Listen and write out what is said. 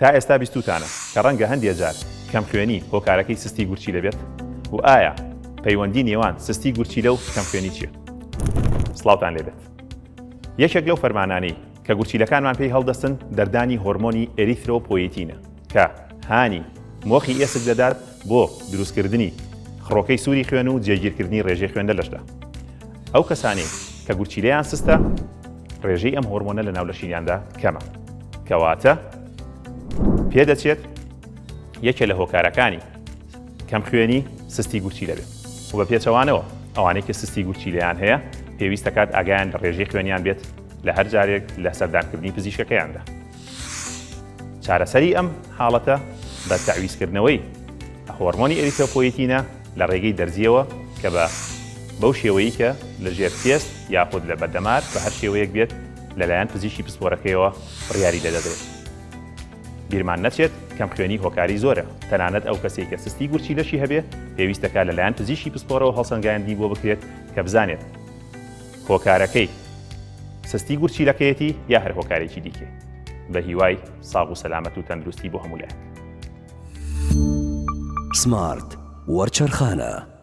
تا ئێستا بیستوتانە کە ڕەنگە هەندێک جار کەم خوێنی هۆکارەکەی سستی گورچی دەبێت و ئایا پەیوەندی نێوان سستی گورچی لەو کەم خوێنی چییە؟ سڵاوتان لێبێت. یەکێک لەو فەرمانانەی کە گورچیلەکانمان پێی هەڵدەستن دەردانی هۆرمۆنی ئێریترۆپۆیتینە کە هانی مۆخی ئێسک دەدات بۆ دروستکردنی خڕۆکەی سووری خوێن و جێگیرکردنی ڕێژەی خوێندە لەشدا. ئەو کەسانی کە گورچیلەیان سستە ڕێژەی ئەم هۆرمۆنە لە ناولەشینیاندا کەمە کەواتە پێدەچێت یەکێ لە هۆکارەکانی کەم خوێنی سستی گورچی دەبێت و بە پێچەوانەوە ئەوانەی کە سستی گورچیلەیان هەیە پێویستە کات ئاگایان لە ڕێژەی خوێنیان بێت لە هەر جارێک لە سەردانکردنی پزیشکەکەیاندا. چارەسەری ئەم حاڵەتە بە تەعویزکردنەوەی هۆرمۆنی ئێریترۆپۆیتینە لە ڕێگەی دەرزیەوە کە بەو شێوەیە کە لە ژێر تێست یاخود لە بەردەمار بە هەر شێوەیەک بێت لەلایەن پزیشکی پسپۆرەکەیەوە بڕیاری دەدەدرێت. بیرمان نەچێت کەم خوێنی هۆکاری زۆرە، تەنانەت ئەو کەسێک کە سستی گورچی لەشی هەبێ پێویستەکە لەلایەن پزیشکی پسپۆرەوە هەڵسەنگاندنی بۆ بکرێت کە بزانێت هۆکارەکەی سستی گورچیلەکەیەتی یا هەر هۆکارێکی دیکە. بە هیوای ساغ و سەلامەت و تەندروستی بۆ هەموو لایەک. سمارت وەرچەرخانە.